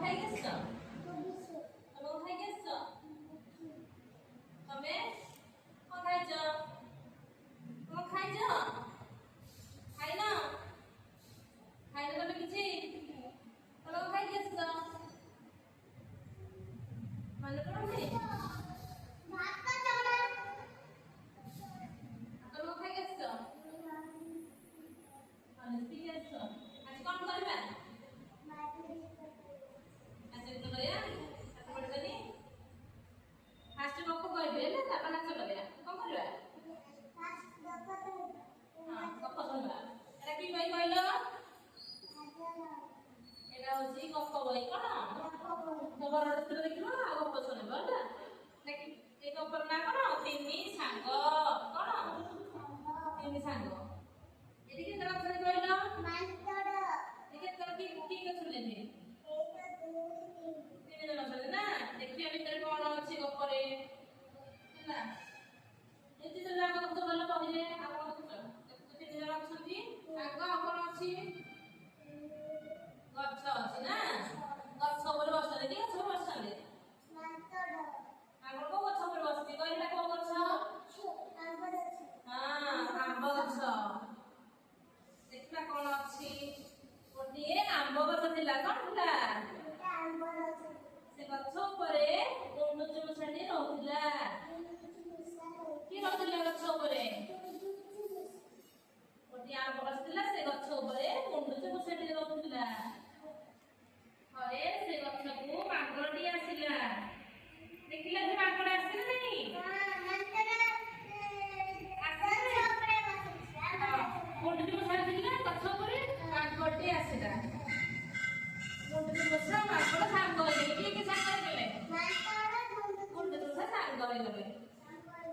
ଖାଇକି ଆସିଛ? ତମେ କଣ ଖାଇକି ଆସିଛ? ତମେ କଣ ଖାଇଛ? କଣ ଖାଇଛ? ଖାଇନ? ଖାଇନ ତମେ କିଛି? ତମେ କଣ ଖାଇକି ଆସିଛ? ମନେ ପଡୁନି? ତମେ କଣ ଖାଇକି ଆସିଛ? ପିଇକି ଆସିଛ? ଆଜି କଣ କରିବା? ନାଚ ଗୀତ କରିବା? ପାଠ ପଢିବାନି? ଫାଷ୍ଟ ଗପ କହିବେ ହେଲା ତାପରେ ନାଚ କରିବା। କଣ କରିବା? ହଁ ଗପ ଶୁଣିବା। ଏଟା କି ବହି କହିଲ? ଏଟା ହଉଛି ଗପ ବହି। କଣ? ଖବର ଚିତ୍ର ଦେଖିବ ଆଉ ଗପ ଶୁଣିବ ହେଲା। এই ଗପର ନାଁ କଣ? ତିନି ସାଙ୍ଗ। କଣ? ତିନି ସାଙ୍ଗ। ଏଠି କେତେ ଅଛନ୍ତି କହିଲ? ଏଠି କେତେ କି ଅଛନ୍ତି? ତିନି ଜଣ ଅଛନ୍ତି ନା? ଦେଖିବା ଭିତରେ କଣ ଅଛି ଗପରେ ହେଲା। ଏଠି ଜଣ ଯାକ ଗପ ଭଲ କହିଲେ ଆଉ କଣ ଦେଖୁଛ? ତିନି ଜଣ ଅଛନ୍ତି। ସାଙ୍ଗ ଆଉ କଣ ଅଛି? ଗଛ ଅଛି ନା? ଗଛ ଉପରେ ବସିଛନ୍ତି। କି ଗଛ ଉପରେ ବସିଛନ୍ତି? ଆମର କୋଉ ଗଛ ଉପରେ ବସିଛି କହିଲେ? କୋଉ ଗଛ? ହଁ ଆମ୍ବ ଗଛ। ଦେଖିବା କଣ ଅଛି? ଗୋଟିଏ ଆମ୍ବ ଗଛ ଥିଲା। କଣ ଥିଲା? ସେ ଗଛ ଉପରେ ଗୁଣ୍ଡୁଚି ମୂଷାଟି ରହୁଥିଲା। କିଏ ରହୁଥିଲା ଗଛ ଉପରେ? ଗୋଟିଏ ଆମ୍ବ ଗଛ ଥିଲା। ସେ ଗଛ ଉପରେ ଗୁଣ୍ଡୁଚି ମୂଷାଟି ରହୁଥିଲା। ଥରେ ସେ ଗଛକୁ ମାଙ୍କଡଟିଏ ଆସିଲା। ଦେଖିଲା ଯେ ମାଙ୍କଡ ଆସିଲା ନାଇଁ? ଗୁଣ୍ଡୁଚି ମୂଷା ଥିଲା ଗଛ ଉପରେ, ମାଙ୍କଡଟିଏ ଆସିଲା। ଗୁଣ୍ଡୁଚି ମୂଷା ମାଙ୍କଡ ସାଙ୍ଗ ହେଇଗଲେ। କିଏ କିଏ ସାଙ୍ଗ ହେଇଗଲେ? ଗୁଣ୍ଡୁଚି ମୂଷା ସାଙ୍ଗ ହେଇଗଲେ।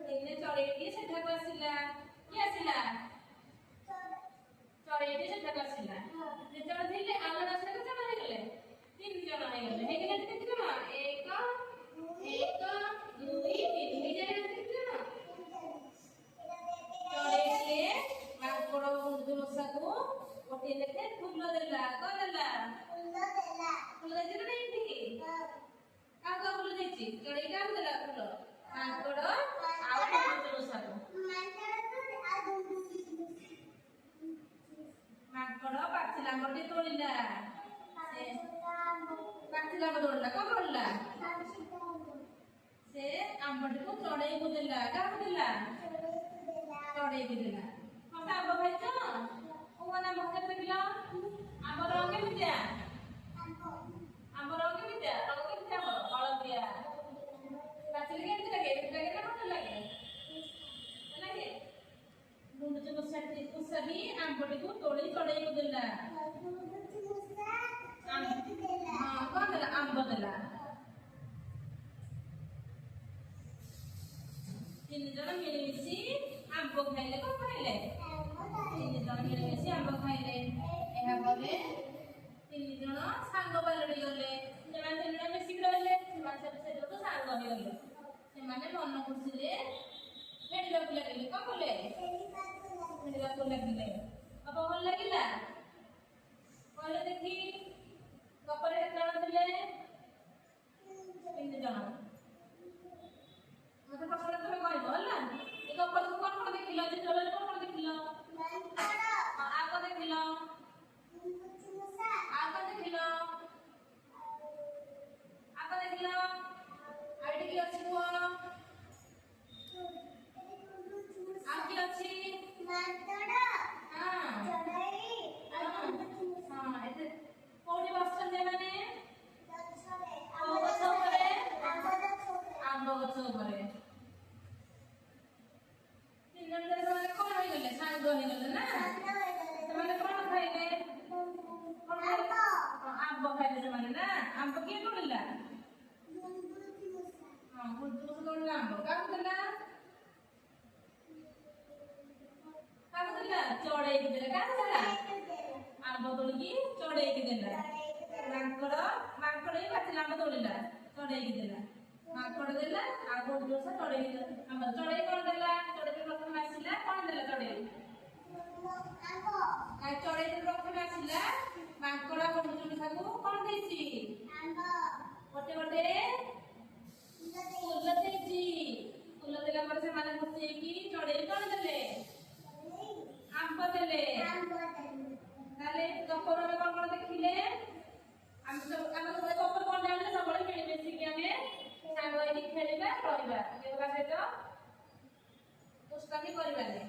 ଦିନେ ଚଢେଇଟିଏ ସେଠାକୁ ଆସିଲା। କିଏ ଆସିଲା? ଚଢେଇଟିଏ ସେଠାକୁ ଆସିଲା। ଯେତେବେଳେ ଥିଲେ ଆଉ ଜଣେ ଆସିଲା କେତେ ଜଣ ହେଇଗଲେ? ତିନି ଜଣ ହେଇଗଲେ। ହେଇଗଲେ କେତେ ଜଣ? ଏକ ଦୁଇ ତିନି। ହେଇଯାଏ କେତେ ଜଣ? ଚଢେଇଟିଏ ମାଙ୍କଡ ଗୁଣ୍ଡୁଚି ମୂଷାକୁ ଗୋଟିଏ ଲେଖେ ଫୁଲ ଦେଲା। କଣ ଦେଲା? ଫୁଲ ଦେଇଛି ନା ଏଇଠି? କାହାକୁ ଫୁଲ ଦେଇଛି? ଚଢେଇ କାହାକୁ ଦେଲା ଫୁଲ? ମାଙ୍କଡ ଆଉ ଗୁଣ୍ଡୁଚି ମୂଷାକୁ। ମାଙ୍କଡ ପାଚିଲା ଆମ୍ବଟି ତୋଳିଲା। ପାଚିଲା ଆମ୍ବ ତୋଳିଲା। କଣ ତୋଳିଲା? ସେ ଆମ୍ବଟିକୁ ଚଢେଇକୁ ଦେଲା। କାହାକୁ ଦେଲା? ଚଢେଇକୁ ଦେଲା। ମତେ ଆମ୍ବ ଖାଇଛ? କୋଉ ଆମ୍ବ ଖାଇଛ ଦେଖିଲ? ଆମ୍ବ ରଙ୍ଗ କେମିତିଆ? ଆମ୍ବ ରଙ୍ଗ କେମିତିଆ? ରଙ୍ଗ କେମିତିଆ? ହଳଦିଆ। ପାଚିଲେ କେମିତି ଲାଗେ? ମିଠା ଲାଗେ ନା ଖଟା ଲାଗେ? ଲାଗେ। ଗୁଣ୍ଡୁଚି ମୂଷାଟି ଆମ୍ବଟିକୁ ତୋଳି ଚଢେଇକୁ ଦେଲା। ହଁ କଣ ଦେଲା? ଆମ୍ବ ଦେଲା। ତିନି ଜଣ ମିଳିମିଶି ଆମ୍ବ ଖାଇଲେ। କଣ ଖାଇଲେ? ତିନି ଜଣ ମିଳିମିଶି ଆମ୍ବ ଖାଇଲେ। ଏହା ପରେ ତିନି ଜଣ ସାଙ୍ଗ ପାଲଟି ଗଲେ। ସେମାନେ ତିନି ଜଣ ମିଶିକି ରହିଲେ। ସେମାନେ ସେଠୁ ସାଙ୍ଗ ହେଇଗଲେ। ସେମାନେ ମନ ଖୁସିରେ ଖେଳିବାକୁ ଲାଗିଲେ। କଣ କଲେ? ଖେଳିବାକୁ ଲାଗିଲେ। ଗପ ଭଲ ଲାଗିଲା? କହିଲେ ଦେଖି ଗପରେ କେତେ ଜଣ ଥିଲେ? ତିନି ଜଣ। ମତେ ପ୍ରଶ୍ନ ତମେ କହିବ ହେଲା। ଏ ଗପରେ କଣ କଣ ଦେଖିଲ? ଯେତେବେଳେ କଣ କଣ ଦେଖିଲ? ଆଉ କଣ ଦେଖିଲ? ଆଉ କଣ ଦେଖିଲ? ଆଉ କଣ ଦେଖିଲ? ଆଉ ଏଠି କିଏ ଅଛି କୁହ? ଆଉ କିଏ ଅଛି? କୋଉଠି ବସିଛନ୍ତି ଏମାନେ? କୋଉ ଗଛ ଉପରେ? ଆମ୍ବ ଗଛ ଉପରେ। ତିନି ଜଣ ସେମାନେ କଣ ହେଇଗଲେ? ସାଙ୍ଗ ହେଇଗଲେ ନା? ସେମାନେ କଣ ଖାଇଲେ? ଆମ୍ବ ଖାଇଲେ ସେମାନେ ନା? ଆମ୍ବ କିଏ ତୋଳିଲା? ହଁ ଗୁଣ୍ଡୁଚି ମୂଷା ତୋଳିଲା ଆମ୍ବ। କାହାକୁ ଦେଲା? କାହାକୁ ଦେଲା? ଚଢେଇକୁ ଦେଲା। କାହାକୁ ଦେଲା? ଆମ୍ବ ତୋଳିକି ଚଢେଇକି ଦେଲା। ମାଙ୍କଡ ବି ପାଚିଲା ଆମ୍ବ ତୋଳିଲା। ଚଢେଇକି ଦେଲା। ମାଙ୍କଡ ଦେଲା ଆଉ ଗୁଣ୍ଡୁଚି ମୂଷା ଚଢେଇକି ଦେଲା। ଚଢେଇ କଣ ଦେଲା? ଚଢେଇ ପ୍ରଥମେ ଆସିଲା। କଣ ଦେଲା ଚଢେଇ? ଚଢେଇ ପ୍ରଥମେ ଆସିଲା। ମାଙ୍କଡ ଗୁଣ୍ଡୁଚି ମୂଷାକୁ କଣ ଦେଇଛି? ଗୋଟେ ଗୋଟେ ଫୁଲ ଦେଇଛି। ଫୁଲ ଦେଲା ପରେ ସେମାନେ ବସେଇକି ଚଢେଇ କଣ ଦେଲେ? ଆମ୍ବ ଦେଲେ। ତାହେଲେ ଗପରୁ ଆମେ କଣ କଣ ଦେଖିଲେ? ଆମେ ସବୁ ଗପରୁ କଣ ଜାଣିଲେ? ସବୁବେଳେ ମିଳିମିଶିକି ଆମେ ସାଙ୍ଗ ହେଇକି ଖେଳିବା ରହିବା। କେହି କାହା ସହିତ ଦୁଷ୍ଟାମି କରିବାନି।